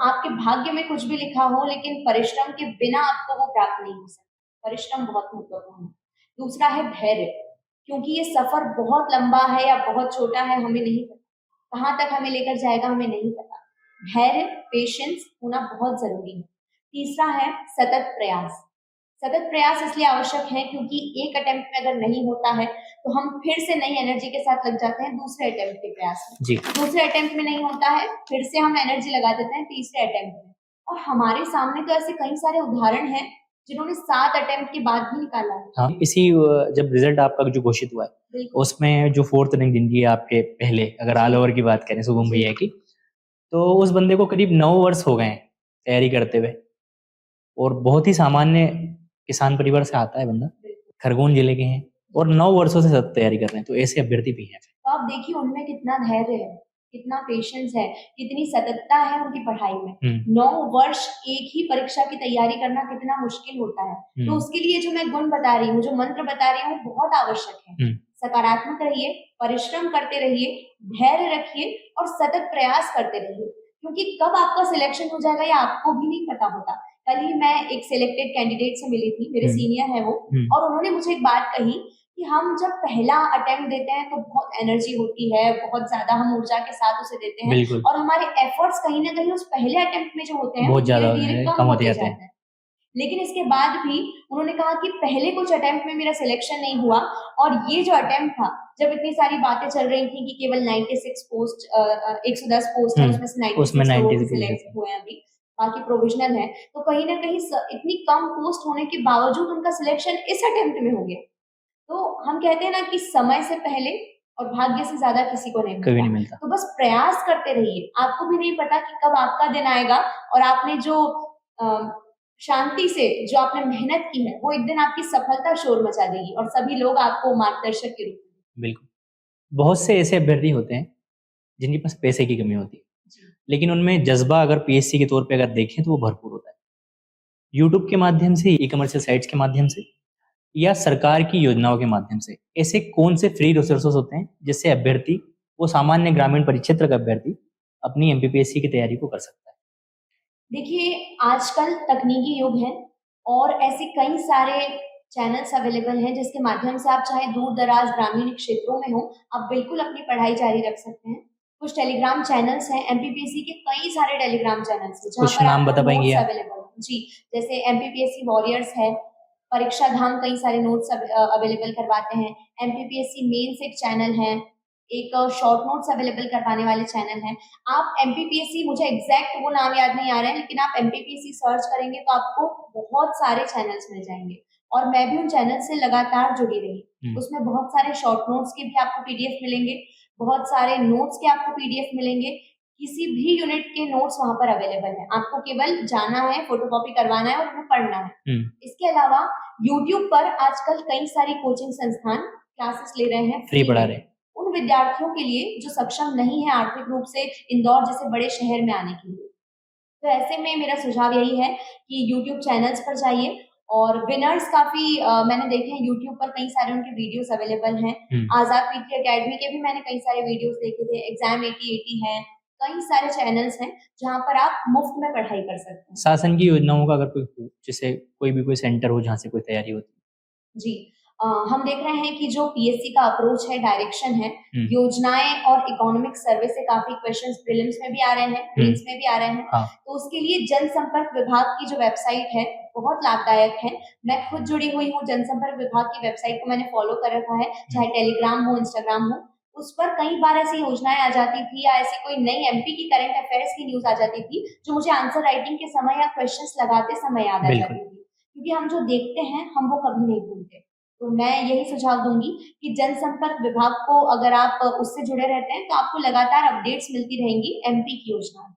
आपके भाग्य में कुछ भी लिखा हो, लेकिन परिश्रम के बिना आपको वो प्राप्त नहीं हो सकता। परिश्रम बहुत महत्वपूर्ण है। दूसरा है धैर्य, क्योंकि ये सफर बहुत लंबा है या बहुत छोटा है हमें नहीं पता, कहाँ तक हमें लेकर जाएगा हमें नहीं पता। धैर्य, पेशेंस होना बहुत जरूरी है। तीसरा है सतत प्रयास। सतत प्रयास इसलिए आवश्यक है क्योंकि एक अटेम्प्ट में अगर नहीं होता है तो हम फिर से नई एनर्जी के साथ लग जाते हैं दूसरे अटेम्प्ट के प्रयास में। जी दूसरे अटेम्प्ट में नहीं होता है, फिर से हम एनर्जी लगा देते हैं तीसरे अटेम्प्ट में। और हमारे सामने तो ऐसे कई सारे उदाहरण हैं जिन्होंने 7 अटेम्प्ट के बाद भी निकाला है। हाँ, इसी जब रिजल्ट आपका जो घोषित हुआ है बिल्कुल उसमें जो 4th रैंक जिनकी है आपके पहले, अगर ऑल ओवर की बात करें शुभम भैया की, तो उस बंदे को करीब 9 वर्ष हो गए हैं तैयारी करते हुए, और बहुत ही सामान्य किसान परिवार से आता है बंदा, खरगोन जिले के हैं और 9 वर्षों से सतत तैयारी कर रहे हैं, तो ऐसे अभ्यर्थी भी हैं। तो आप देखिए उनमें कितना धैर्य है, कितना पेशेंस है, कितनी सततता है उनकी पढ़ाई में। 9 वर्ष एक ही परीक्षा की तैयारी करना कितना मुश्किल होता है। तो उसके लिए जो मैं गुण बता रही हूँ, जो मंत्र बता रही हूँ, बहुत आवश्यक है। सकारात्मक रहिए, परिश्रम करते रहिए, धैर्य रखिए और सतत प्रयास करते रहिए, क्योंकि कब आपका सिलेक्शन हो जाएगा ये आपको भी नहीं पता होता। कल ही मैं एक सिलेक्टेड कैंडिडेट से मिली थी, मेरे सीनियर है वो, और उन्होंने मुझे एक बात कही कि हम जब पहला अटेम्प्ट देते हैं तो बहुत एनर्जी होती है, बहुत ज्यादा हम ऊर्जा के साथ उसे देते हैं, और हमारे एफर्ट्स कहीं ना कहीं उस पहले अटेम्प्ट में जो होते हैं बहुत ज्यादा धीरे-धीरे कम होते जाते हैं। लेकिन इसके बाद भी उन्होंने कहा कि पहले कुछ अटेम्प्ट में मेरा सिलेक्शन नहीं हुआ, और ये जो अटेम्प्ट था, जब इतनी सारी बातें चल रही थी कि केवल 96 पोस्ट 110 पोस्ट है उसमें से 96 लोग सिलेक्ट हुए हैं, अभी बाकी प्रोविजनल है, तो कहीं ना कहीं इतनी कम पोस्ट होने के बावजूद उनका सिलेक्शन इस अटेम्प्ट में हो गया। तो हम कहते हैं ना कि समय से पहले और भाग्य से ज्यादा किसी को कभी नहीं मिलता। तो बस प्रयास करते रहिए, आपको भी नहीं पता कि कब आपका दिन आएगा, और आपने जो शांति से जो आपने मेहनत की है वो एक दिन आपकी सफलता शोर मचा देगी और सभी लोग आपको मार्गदर्शक के रूप में। बिल्कुल, बहुत से ऐसे अभ्यर्थी होते हैं जिनके पास पैसे की कमी होती है, लेकिन उनमें जज्बा अगर पीएससी के तौर पे अगर देखें तो वो भरपूर होता है। यूट्यूब के माध्यम से, ई कमर्शियल साइट्स के माध्यम से या सरकार की योजनाओं के माध्यम से ऐसे कौन से फ्री रिसोर्सेज होते हैं जिससे अभ्यर्थी, वो सामान्य ग्रामीण परिक्षेत्र का अभ्यर्थी, अपनी एमपीपीएससी की तैयारी को कर सकता है? देखिए आजकल तकनीकी युग है और ऐसे कई सारे चैनल्स अवेलेबल हैं जिसके माध्यम से आप चाहे दूर दराज ग्रामीण क्षेत्रों में हो, आप बिल्कुल अपनी पढ़ाई जारी रख सकते हैं। कुछ टेलीग्राम चैनल्स हैं, एमपीपीएससी के कई सारे टेलीग्राम चैनल्स हैं कुछ नाम बता पाएंगे आप? अवेलेबल जी, जैसे एमपीपीएससी वॉरियर्स है, परीक्षा धाम कई सारे नोट्स अवेलेबल करवाते हैं, एमपीपीएससी मेंस एक चैनल है, एक शॉर्ट नोट्स अवेलेबल करवाने वाले चैनल हैं। आप एमपीपीएससी, मुझे एग्जैक्ट वो नाम याद नहीं आ रहे हैं, लेकिन आप एमपीपीएससी सर्च करेंगे तो आपको बहुत सारे चैनल्स मिल जाएंगे, और मैं भी उन चैनल से लगातार जुड़ी रही। उसमें बहुत सारे शॉर्ट नोट्स के भी आपको पीडीएफ मिलेंगे, बहुत सारे नोट्स के आपको पीडीएफ मिलेंगे, किसी भी यूनिट के नोट्स वहां पर अवेलेबल है, आपको केवल जाना है, फोटोकॉपी करवाना है और उन्हें पढ़ना है। इसके अलावा यूट्यूब पर आजकल कई सारी कोचिंग संस्थान क्लासेस ले रहे हैं, फ्री पढ़ा रहे हैं उन विद्यार्थियों के लिए जो सक्षम नहीं है आर्थिक रूप से इंदौर जैसे बड़े शहर में आने के लिए। तो ऐसे में मेरा सुझाव यही है कि यूट्यूब चैनल्स पर जाइए, और विनर्स काफी मैंने देखे हैं यूट्यूब पर, कई सारे उनके वीडियोस अवेलेबल हैं। आजाद पीटी एकेडमी के भी मैंने कई सारे वीडियोस देखे थे, एग्जाम 8080 है, कई सारे चैनल्स हैं जहां पर आप मुफ्त में पढ़ाई कर सकते हैं। शासन की योजनाओं का अगर कोई हो, जैसे कोई भी कोई सेंटर हो जहाँ से कोई तैयारी होती है? जी, हम देख रहे हैं कि जो पीएससी का अप्रोच है, डायरेक्शन है, योजनाएं और इकोनॉमिक सर्वे से काफी क्वेश्चंस प्रीलिम्स में भी आ रहे हैं, मेंस में भी आ रहे हैं। तो उसके लिए जनसंपर्क विभाग की जो वेबसाइट है बहुत लाभदायक है। मैं खुद जुड़ी हुई हूँ जनसंपर्क विभाग की वेबसाइट को, मैंने फॉलो कर रखा है, चाहे टेलीग्राम हो, इंस्टाग्राम हो, उस पर कई बार ऐसी योजनाएं आ जाती थी या ऐसी कोई नई एमपी की करंट अफेयर्स की न्यूज आ जाती थी जो मुझे आंसर राइटिंग के समय या क्वेश्चंस लगाते समय याद आ जाती थी, क्योंकि हम जो देखते हैं हम वो कभी नहीं भूलते। तो मैं यही सुझाव दूंगी कि जनसंपर्क विभाग को अगर आप उससे जुड़े रहते हैं तो आपको लगातार अपडेट्स मिलती रहेंगी एमपी की योजना।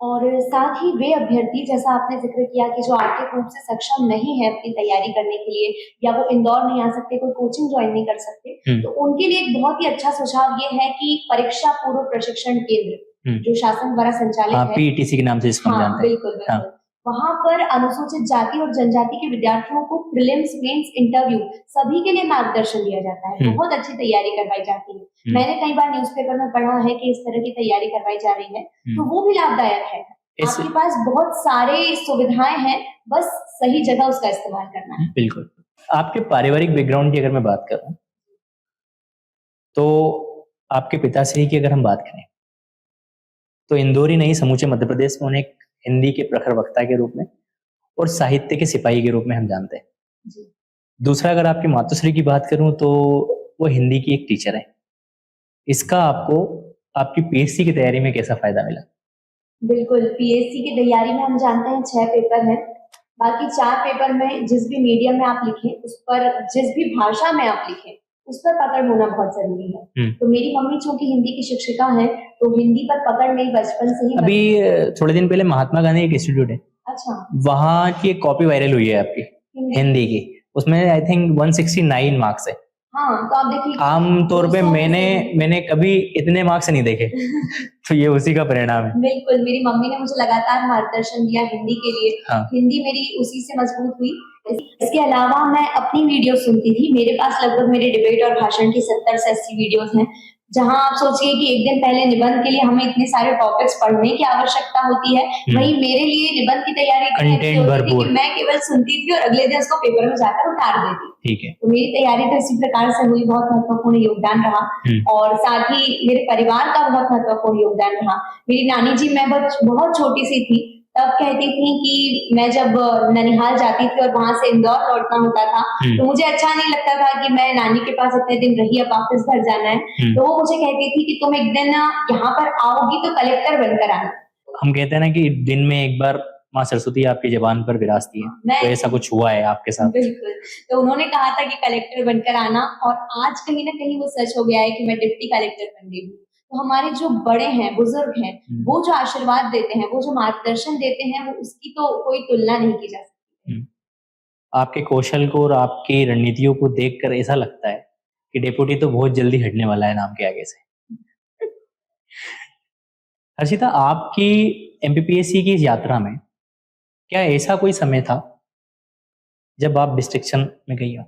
और साथ ही वे अभ्यर्थी, जैसा आपने जिक्र किया कि जो आर्थिक रूप से सक्षम नहीं है अपनी तैयारी करने के लिए, या वो इंदौर नहीं आ सकते, कोई कोचिंग ज्वाइन नहीं कर सकते, तो उनके लिए एक बहुत ही अच्छा सुझाव ये है कि परीक्षा पूर्व प्रशिक्षण केंद्र जो शासन द्वारा संचालित है, पीईटीसी के नाम से इसको जानते हैं, बिल्कुल बिल्कुल, वहां पर अनुसूचित जाति और जनजाति के विद्यार्थियों को प्रीलिम्स, मेंस, इंटरव्यू सभी के लिए मार्गदर्शन दिया जाता है, बहुत अच्छी तैयारी करवाई जाती है। मैंने कई बार न्यूज़पेपर में पढ़ा है कि इस तरह की तैयारी करवाई जा रही है, तो वो भी लाभदायक है। आपके पास बहुत सारे सुविधाएं हैं, बस सही जगह उसका इस्तेमाल करना है। बिल्कुल। आपके पारिवारिक बैकग्राउंड की अगर मैं बात करूं तो आपके पिताश्री की अगर हम बात करें तो इंदौर ही नहीं, समूचे मध्य प्रदेश में उन्हें एक हिंदी के प्रखर वक्ता के रूप में और साहित्य के सिपाही के रूप में हम जानते हैं। जी। दूसरा, अगर आपकी मातुश्री की बात करूं तो वो हिंदी की एक टीचर है। इसका आपको आपकी पीएचडी की तैयारी में कैसा फायदा मिला? बिल्कुल, पीएचडी की तैयारी में हम जानते हैं 6 पेपर हैं। बाकी 4 पेपर में जिस भी मीडियम में आप लिखें, उस पर जिस भी भाषा में आप लिखें, उस पर पकड़ होना बहुत ज़रूरी है। तो मेरी मम्मी चूँकि हिंदी की शिक्षिका हैं, तो हिंदी पर पकड़ मेरी बचपन से ही अभी थोड़े दिन पहले महात्मा गांधी एक इंस्टीट्यूट है, अच्छा, वहाँ की एक कॉपी वायरल हुई है आपकी हिंदी की, उसमें आई थिंक 169 मार्क्स है। हाँ, तो आप देखिए आमतौर पे मैंने कभी इतने मार्क्स नहीं देखे तो ये उसी का परिणाम है। बिल्कुल, मेरी मम्मी ने मुझे लगातार मार्गदर्शन दिया हिंदी के लिए। हाँ। हिंदी मेरी उसी से मजबूत हुई। इसके अलावा मैं अपनी वीडियो सुनती थी। मेरे पास लगभग मेरे डिबेट और भाषण की 70 से 80 वीडियोस हैं, जहां आप सोचिए कि एक दिन पहले निबंध के लिए हमें इतने सारे टॉपिक्स पढ़ने की आवश्यकता होती है, वहीं मेरे लिए निबंध की तैयारी इतनी अच्छी होती थी कि मैं केवल सुनती थी और अगले दिन उसको पेपर में जाकर उतार देती। ठीक है। तो मेरी तैयारी तो इसी प्रकार से हुई, बहुत महत्वपूर्ण योगदान रहा और साथ ही मेरे परिवार का बहुत महत्वपूर्ण योगदान रहा। मेरी नानी जी, मैं बहुत छोटी सी थी तब कहती थी कि मैं जब ननिहाल जाती थी और वहां से इंदौर लौटना होता था, तो मुझे अच्छा नहीं लगता था कि मैं नानी के पास इतने दिन रही, अब वापस घर जाना है। तो वो मुझे कहती थी कि तुम एक दिन यहाँ पर आओगी तो कलेक्टर बनकर आना। हम कहते हैं ना कि दिन में एक बार माँ सरस्वती आपकी जबान पर विराजती है, तो ऐसा कुछ हुआ है आपके साथ? बिल्कुल, तो उन्होंने कहा था कि कलेक्टर बनकर आना, और आज कहीं ना कहीं वो सच हो गया है कि मैं डिप्टी कलेक्टर बन गई हूँ। तो हमारे जो बड़े हैं, बुजुर्ग हैं, वो जो आशीर्वाद देते हैं, वो जो मार्गदर्शन देते हैं, वो उसकी तो कोई तुलना नहीं की जा सकती। आपके कौशल को और आपकी रणनीतियों को देखकर ऐसा लगता है कि डेपुटी तो बहुत जल्दी हटने वाला है नाम के आगे से। हर्षिता, आपकी एमपीपीएससी की इस यात्रा में क्या ऐसा कोई समय था जब आप डिस्ट्रैक्शन में गई हो?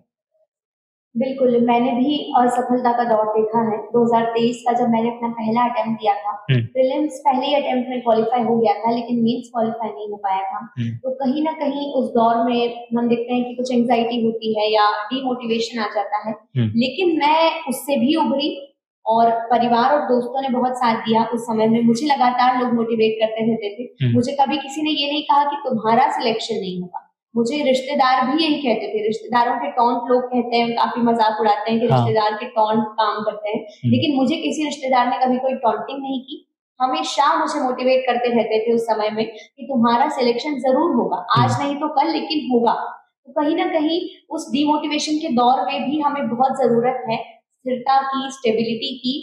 बिल्कुल, मैंने भी असफलता का दौर देखा है। 2023 का जब मैंने अपना पहला अटेम्प्ट दिया था, प्रीलिम्स पहले ही अटेम्प्ट में क्वालिफाई हो गया था, लेकिन मेंस क्वालिफाई नहीं हो पाया था। तो कहीं ना कहीं उस दौर में हम देखते हैं कि कुछ एंजाइटी होती है या डीमोटिवेशन आ जाता है, लेकिन मैं उससे भी उभरी और परिवार और दोस्तों ने बहुत साथ दिया। उस समय में मुझे लगातार लोग मोटिवेट करते रहते थे। मुझे कभी किसी ने ये नहीं कहा कि तुम्हारा सिलेक्शन नहीं होगा। मुझे रिश्तेदार भी यही कहते थे। रिश्तेदारों के टॉन्ट लोग कहते हैं, काफी मजाक उड़ाते हैं कि रिश्तेदार के टॉन्ट काम करते हैं, लेकिन मुझे किसी रिश्तेदार ने कभी कोई टॉन्टिंग नहीं की। हमेशा मुझे मोटिवेट करते रहते थे उस समय में कि तुम्हारा सिलेक्शन जरूर होगा, आज नहीं तो कल, लेकिन होगा। तो कहीं ना कहीं उस डिमोटिवेशन के दौर में भी हमें बहुत जरूरत है स्थिरता की, स्टेबिलिटी की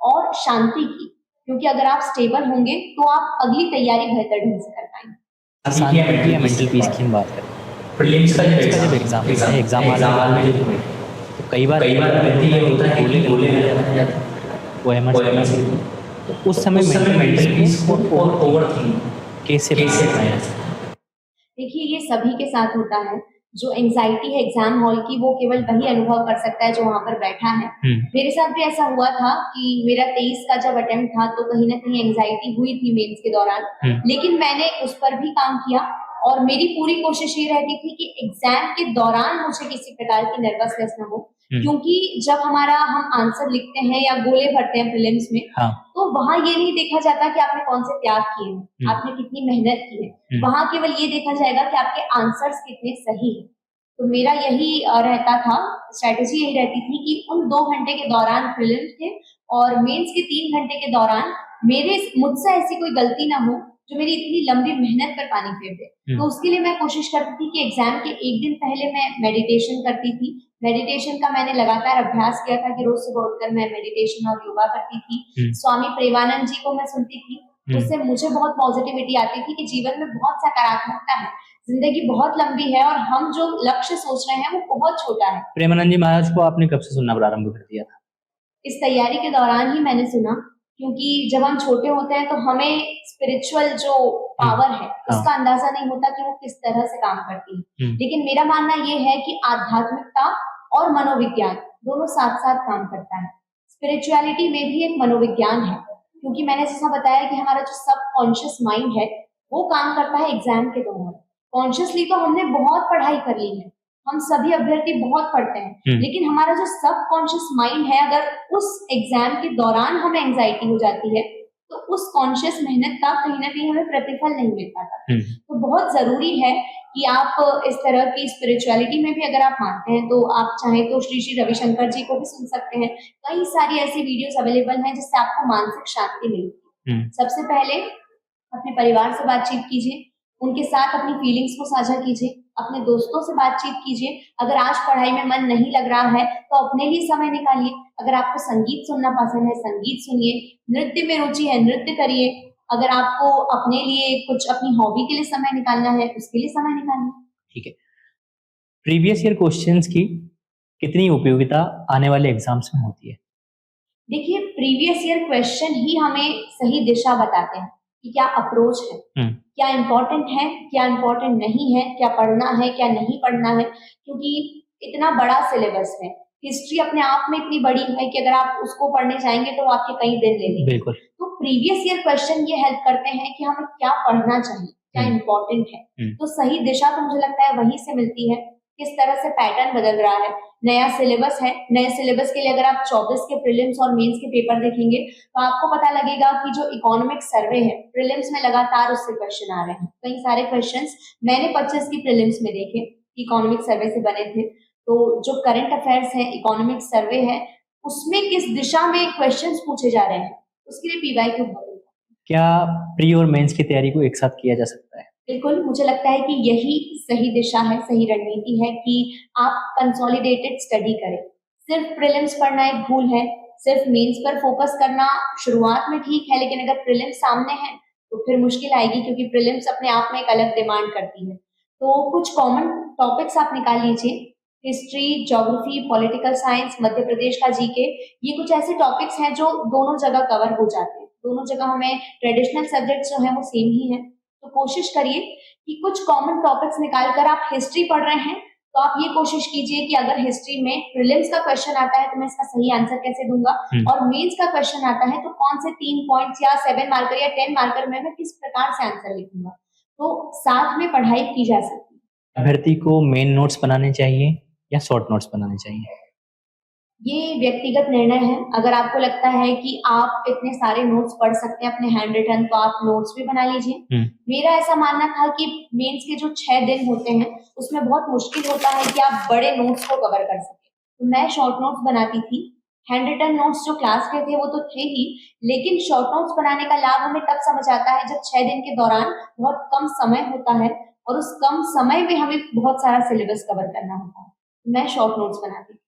और शांति की, क्योंकि अगर आप स्टेबल होंगे तो आप अगली तैयारी बेहतर ढंग से कर पाएंगे। शांति या मेंटल पीस की हम बात करें, प्रीलिम्स का जब एग्जाम हाल में तो कई बार ये होता है कि बोले तो उस समय मेंटल पीस को और ओवरथिंक कैसे बनाया? देखिए, ये सभी के साथ होता है। जो एंजाइटी है एग्जाम हॉल की, वो केवल वही अनुभव कर सकता है जो वहां पर बैठा है। मेरे साथ भी ऐसा हुआ था कि मेरा 23 का जब अटेम्प्ट था, तो कहीं ना कहीं एंजाइटी हुई थी मेंस के दौरान, लेकिन मैंने उस पर भी काम किया और मेरी पूरी कोशिश ये रहती थी कि एग्जाम के दौरान मुझे किसी प्रकार की नर्वसनेस ना हो, क्योंकि जब हम आंसर लिखते हैं या गोले भरते हैं प्रीलिम्स में, तो वहां ये नहीं देखा जाता कि आपने कौन से त्याग किए हैं, आपने कितनी मेहनत की है। वहां केवल ये देखा जाएगा कि आपके आंसर्स कितने सही है। तो मेरा यही रहता था, स्ट्रेटेजी यही रहती थी कि उन 2 घंटे के दौरान प्रीलिम्स के और मेंस के 3 घंटे के दौरान मुझसे ऐसी कोई गलती ना हो जो मेरी इतनी लंबी मेहनत पर पानी फेर दे। तो उसके लिए मैं कोशिश करती थी कि एग्जाम के एक दिन पहले मैं मेडिटेशन करती थी। मेडिटेशन का मैंने लगातार अभ्यास किया था कि रोज सुबह उठकर मैं मेडिटेशन और योगा करती थी। स्वामी प्रेमानंद जी को मैं सुनती थी, उससे मुझे बहुत पॉजिटिविटी आती थी कि जीवन में बहुत सकारात्मकता है, जिंदगी बहुत लंबी है और हम जो लक्ष्य सोच रहे हैं वो बहुत छोटा है। प्रेमानंद जी महाराज को आपने कब से सुनना प्रारंभ कर दिया था? इस तैयारी के दौरान ही मैंने सुना, क्योंकि जब हम छोटे होते हैं तो हमें स्पिरिचुअल जो पावर है उसका अंदाजा नहीं होता कि वो किस तरह से काम करती है। लेकिन मेरा मानना ये है कि आध्यात्मिकता और मनोविज्ञान दोनों साथ साथ काम करता है। स्पिरिचुअलिटी में भी एक मनोविज्ञान है, क्योंकि मैंने जैसा बताया कि हमारा जो सबकॉन्शियस माइंड है वो काम करता है एग्जाम के दौरान। कॉन्शियसली तो हमने बहुत पढ़ाई कर ली है, हम सभी अभ्यर्थी बहुत पढ़ते हैं, लेकिन हमारा जो सबकॉन्शियस माइंड है, अगर उस एग्जाम के दौरान हमें एंजाइटी हो जाती है तो उस कॉन्शियस मेहनत का कहीं ना कहीं हमें प्रतिफल नहीं मिल पाता। तो बहुत जरूरी है कि आप इस तरह की स्पिरिचुअलिटी में भी अगर आप मानते हैं तो आप चाहें तो श्री श्री रविशंकर जी को भी सुन सकते हैं। कई सारी ऐसी वीडियोस अवेलेबल हैं जिससे आपको मानसिक शांति मिलती है। सबसे पहले अपने परिवार से बातचीत कीजिए, उनके साथ अपनी फीलिंग्स को साझा कीजिए, अपने दोस्तों से बातचीत कीजिए। अगर आज पढ़ाई में मन नहीं लग रहा है तो अपने लिए समय निकालिए। अगर आपको संगीत सुनना पसंद है, संगीत सुनिए। नृत्य में रुचि है, नृत्य करिए। अगर आपको अपने लिए कुछ अपनी हॉबी के लिए समय निकालना है, उसके लिए समय निकालिए। ठीक है। प्रीवियस ईयर क्वेश्चंस की कितनी उपयोगिता आने वाले एग्जाम्स में होती है? देखिए, प्रीवियस ईयर क्वेश्चन ही हमें सही दिशा बताते हैं कि क्या अप्रोच है, क्या इम्पोर्टेंट है, क्या इम्पोर्टेंट नहीं है, क्या पढ़ना है, क्या नहीं पढ़ना है। क्योंकि इतना बड़ा सिलेबस है, हिस्ट्री अपने आप में इतनी बड़ी है कि अगर आप उसको पढ़ने जाएंगे तो आपके कई दिन ले लेंगे। बिल्कुल। तो प्रीवियस ईयर क्वेश्चन ये हेल्प करते हैं कि हमें क्या पढ़ना चाहिए, क्या इम्पोर्टेंट है। तो सही दिशा तो मुझे लगता है वहीं से मिलती है। किस तरह से पैटर्न बदल रहा है, नया सिलेबस है। नए सिलेबस के लिए अगर आप 24 के प्रीलिम्स और मेंस के पेपर देखेंगे तो आपको पता लगेगा कि जो इकोनॉमिक सर्वे है, प्रीलिम्स में लगातार उससे क्वेश्चन आ रहे हैं। कई सारे क्वेश्चंस मैंने 25 की प्रीलिम्स में देखे, इकोनॉमिक सर्वे से बने थे। तो जो करंट अफेयर्स है, इकोनॉमिक सर्वे है, उसमें किस दिशा में क्वेश्चंस पूछे जा रहे हैं, उसके लिए पीवाईक्यू बहुत। क्या प्री और मेंस की तैयारी को एक साथ किया जा सकता है? बिल्कुल, मुझे लगता है कि यही सही दिशा है, सही रणनीति है कि आप कंसोलिडेटेड स्टडी करें। सिर्फ प्रीलिम्स पढ़ना एक भूल है, सिर्फ मेंस पर फोकस करना शुरुआत में ठीक है, लेकिन अगर प्रीलिम्स सामने है तो फिर मुश्किल आएगी, क्योंकि प्रीलिम्स अपने आप में एक अलग डिमांड करती है। तो कुछ कॉमन टॉपिक्स आप निकाल लीजिए, history, geography, political science, Madhya Pradesh का जीके। ये कुछ ऐसे टॉपिक्स हैं जो दोनों जगह कवर हो जाते हैं। दोनों जगह हमें ट्रेडिशनल सब्जेक्ट्स जो है वो सेम ही है। तो कोशिश करिए कि कुछ कॉमन टॉपिक्स निकालकर, आप हिस्ट्री पढ़ रहे हैं तो आप ये कोशिश कीजिए कि अगर हिस्ट्री में प्रीलिम्स का क्वेश्चन आता है तो मैं इसका सही आंसर कैसे दूंगा, और मेंस का क्वेश्चन आता है तो कौन से 3 पॉइंट्स या 7 मार्कर या 10 मार्कर में मैं किस प्रकार से आंसर लिखूंगा। तो साथ में पढ़ाई की जा सकती है। अभ्यर्थी को मेन नोट्स बनाने चाहिए या शॉर्ट नोट्स बनाने चाहिए? ये व्यक्तिगत निर्णय है। अगर आपको लगता है कि आप इतने सारे नोट्स पढ़ सकते हैं अपने हैंड रिटन, तो आप नोट्स भी बना लीजिए। मेरा ऐसा मानना था कि मेंस के जो 6 दिन होते हैं उसमें बहुत मुश्किल होता है कि आप बड़े नोट्स को कवर कर सके, तो मैं शॉर्ट नोट्स बनाती थी। हैंड रिटन नोट्स जो क्लास के थे वो तो थे ही, लेकिन शॉर्ट नोट्स बनाने का लाभ हमें तब समझ आता है जब 6 दिन के दौरान बहुत कम समय होता है और उस कम समय में हमें बहुत सारा सिलेबस कवर करना होता है। मैं शॉर्ट नोट्स बनाती थी।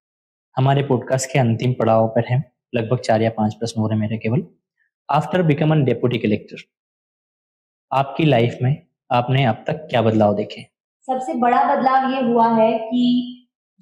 हमारे पॉडकास्ट के अंतिम पड़ाव पर हैं, लगभग 4 या 5 प्रश्न हो रहे मेरे केवल। After become an deputy collector, आपकी लाइफ में आपने अब तक क्या बदलाव देखे? सबसे बड़ा बदलाव ये हुआ है कि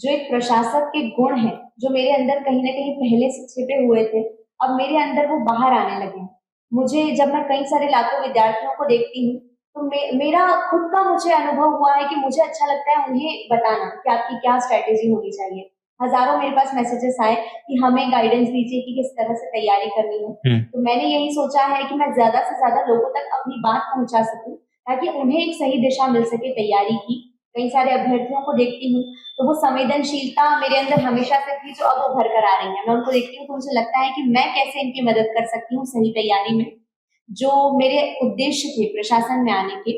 जो एक प्रशासक के गुण हैं, जो मेरे अंदर कहीं ना कहीं पहले से छिपे हुए थे, अब मेरे अंदर वो बाहर आने लगे हैं। मुझे, जब मैं कई सारे लाखों विद्यार्थियों को देखती हूँ तो मेरा खुद का मुझे अनुभव हुआ है कि मुझे अच्छा लगता है उन्हें बताना कि आपकी क्या स्ट्रेटेजी होनी चाहिए। हजारों मेरे पास मैसेजेस आए कि हमें गाइडेंस दीजिए कि किस तरह से तैयारी करनी है। तो मैंने यही सोचा है कि मैं ज्यादा से ज्यादा लोगों तक अपनी बात पहुंचा सकूं, ताकि उन्हें एक सही दिशा मिल सके तैयारी की। कई सारे अभ्यर्थियों को देखती हूँ तो वो संवेदनशीलता मेरे अंदर हमेशा से थी, जो अब उभर कर आ रही है। मैं उनको देखती हूँ तो मुझे लगता है कि मैं कैसे इनकी मदद कर सकती हूँ सही तैयारी में। जो मेरे उद्देश्य थे प्रशासन में आने के,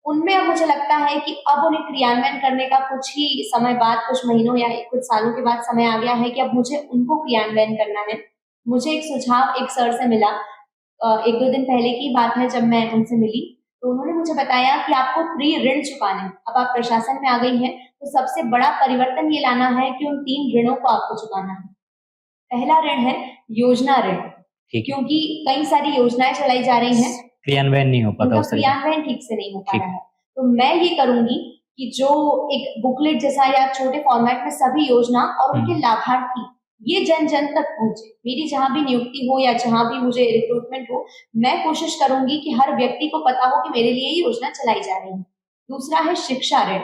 उनमें अब मुझे लगता है कि अब उन्हें क्रियान्वयन करने का कुछ ही समय बाद, कुछ महीनों या कुछ सालों के बाद समय आ गया है कि अब मुझे उनको क्रियान्वयन करना है। मुझे एक सुझाव एक सर से मिला, 1-2 दिन पहले की बात है जब मैं उनसे मिली, तो उन्होंने मुझे बताया कि आपको प्री ऋण चुकाने हैं। अब आप प्रशासन में आ गई हैं तो सबसे बड़ा परिवर्तन ये लाना है कि उन 3 ऋणों को आपको चुकाना है। पहला ऋण है योजना ऋण, क्योंकि कई सारी योजनाएं चलाई जा रही हैं, क्रियान्वयन नहीं हो पाता, क्रियान्वयन ठीक से नहीं हो पा रहा है। तो मैं ये करूंगी कि जो एक बुकलेट जैसा या छोटे फॉर्मेट में सभी योजना और उनके लाभार्थी ये जन जन तक पहुंचे। मेरी जहां भी नियुक्ति हो या जहां भी मुझे रिक्रूटमेंट हो, मैं कोशिश करूंगी कि हर व्यक्ति को पता हो कि मेरे लिए ये योजना चलाई जा रही है। दूसरा है शिक्षा ऋण।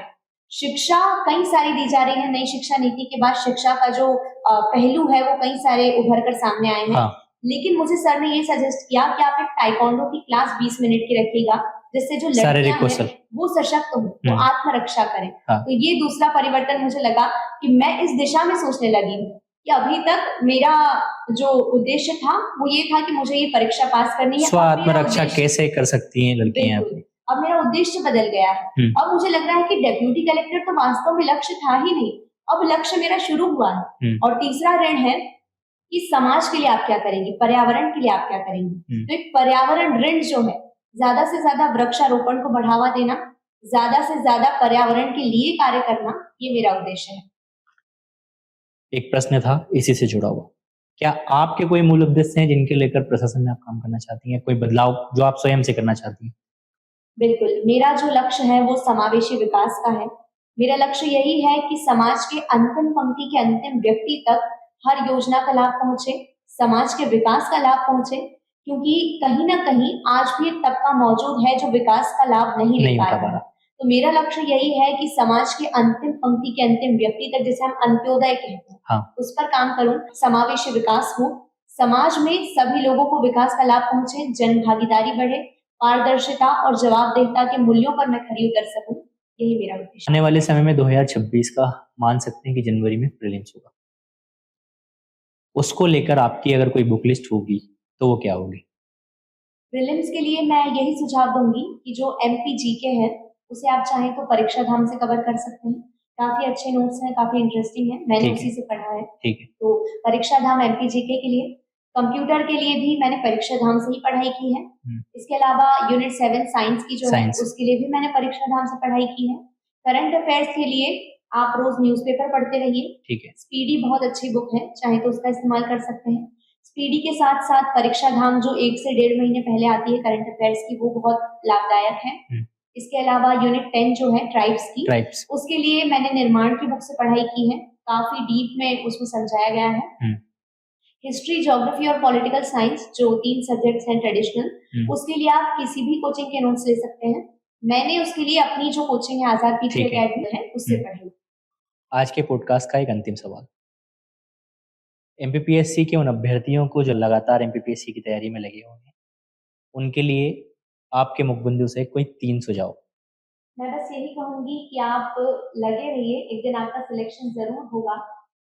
शिक्षा कई सारी दी जा रही है। नई शिक्षा नीति के बाद शिक्षा का जो पहलू है वो कई सारे उभर कर सामने आए हैं। लेकिन मुझे सर ने ये सजेस्ट किया कि आप एक ताइक्वांडो की क्लास 20 मिनट की रखिएगा, जिससे जो लड़कियां हैं वो सशक्त हो, वो आत्मरक्षा करें। तो ये दूसरा परिवर्तन मुझे लगा कि मैं इस दिशा में सोचने लगी हूँ कि अभी तक मेरा जो उद्देश्य था वो ये था कि मुझे ये परीक्षा पास करनी है। स्व अब मेरा आत्मरक्षा उद्देश्य- कैसे कर सकती हैं लड़कियां बिल्कुल, अब मेरा उद्देश्य बदल गया है। अब मुझे लग रहा है कि डेप्यूटी कलेक्टर तो वास्तव में लक्ष्य था ही नहीं, अब लक्ष्य मेरा शुरू हुआ है। और तीसरा ऋण है कि समाज के लिए आप क्या करेंगे, पर्यावरण के लिए आप क्या करेंगे। तो एक पर्यावरण ऋण जो है, ज्यादा से ज्यादा वृक्षारोपण को बढ़ावा देना, ज्यादा से ज्यादा पर्यावरण के लिए कार्य करना, ये मेरा उद्देश्य है। एक प्रश्न था इसी से जुड़ा हुआ, क्या आपके कोई मूल उद्देश्य हैं जिनके लेकर प्रशासन में आप काम करना चाहती हैं, कोई बदलाव जो आप स्वयं से करना चाहती हैं? बिल्कुल, मेरा जो लक्ष्य है वो समावेशी विकास का है। मेरा लक्ष्य यही है कि समाज के अंतिम पंक्ति के अंतिम व्यक्ति तक हर योजना का लाभ पहुंचे, समाज के विकास का लाभ पहुंचे, क्योंकि कहीं ना कहीं आज भी एक तबका मौजूद है जो विकास का लाभ नहीं ले पा रहा है। तो मेरा लक्ष्य यही है कि समाज के अंतिम पंक्ति के अंतिम व्यक्ति तक, जिसे हम अंत्योदय कहते हैं, हाँ। उस पर काम करूं, समावेशी विकास हो, समाज में सभी लोगों को विकास का लाभ पहुंचे, जन भागीदारी बढ़े, पारदर्शिता और जवाबदेहिता के मूल्यों पर मैं खरी उतर सकूं, यही मेरा उद्देश्य। आने वाले समय में 2026 का मान सकते हैं कि जनवरी में प्रीलिम्स होगा, उसको लेकर आपकी अगर कोई बुक लिस्ट होगी तो वो क्या होगी? प्रीलिम्स के लिए मैं यही सुझाव दूंगी कि जो MPGK है उसे आप चाहें तो परीक्षा धाम से कवर कर सकते हैं। काफी अच्छे नोट्स हैं, काफी इंटरेस्टिंग है, मैंने उसी से पढ़ा है। ठीक है। तो परीक्षा धाम MPGK के लिए, कंप्यूटर के लिए भी मैंने परीक्षा धाम से ही पढ़ाई की है। इसके अलावा यूनिट 7 साइंस की जो है उसके लिए भी मैंने परीक्षा धाम से पढ़ाई की है। करंट अफेयर्स के लिए आप रोज न्यूज़पेपर पढ़ते रहिए। ठीक है। स्पीडी बहुत अच्छी बुक है, चाहे तो उसका इस्तेमाल कर सकते हैं। स्पीडी के साथ साथ परीक्षा धाम जो 1 से 1.5 महीने पहले आती है करंट अफेयर्स की, वो बहुत लाभदायक है। इसके अलावा यूनिट 10 जो है ट्राइब्स की, उसके लिए मैंने निर्माण की बुक से पढ़ाई की है, काफी डीप में उसमें समझाया गया है। हिस्ट्री, ज्योग्राफी और पॉलिटिकल साइंस जो 3 सब्जेक्ट्स हैं ट्रेडिशनल, उसके लिए आप किसी भी कोचिंग के नोट्स ले सकते हैं। मैंने उसके लिए अपनी जो कोचिंग है आजाद पीछे अकेडमी है उससे पढ़ी। आज के पॉडकास्ट का एक अंतिम सवाल, MPPSC के उन अभ्यर्थियों को जो लगातार MPPSC की तैयारी में लगे हुए हैं, उनके लिए आपके मुखबिंदु से कोई 3 सुझाव। मैं बस यही कहूंगी कि आप लगे रहिए, एक दिन आपका सिलेक्शन जरूर होगा।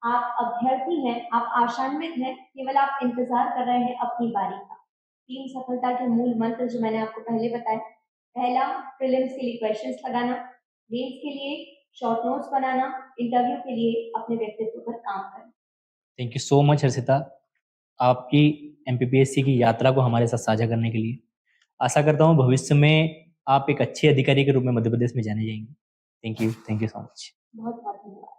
आप अभ्यर्थी हैं, आप आशान्वित हैं, केवल आप इंतजार कर रहे हैं अपनी बारी का। 3 सफलता के मूल मंत्र जो मैंने आपको पहले बताए, पहला प्रीलिम्स के लिए क्वेश्चंस लगाना, मेंस के लिए शॉर्ट नोट्स बनाना, इंटरव्यू के लिए अपने व्यक्तित्व पर काम करना। Thank you so much Harshita, आपकी MPPSC की यात्रा को हमारे साथ साझा करने के लिए। आशा करता हूँ भविष्य में आप एक अच्छे अधिकारी के रूप में मध्य प्रदेश में जाने जाएंगे। Thank you so much. बहुत बहुत धन्यवाद।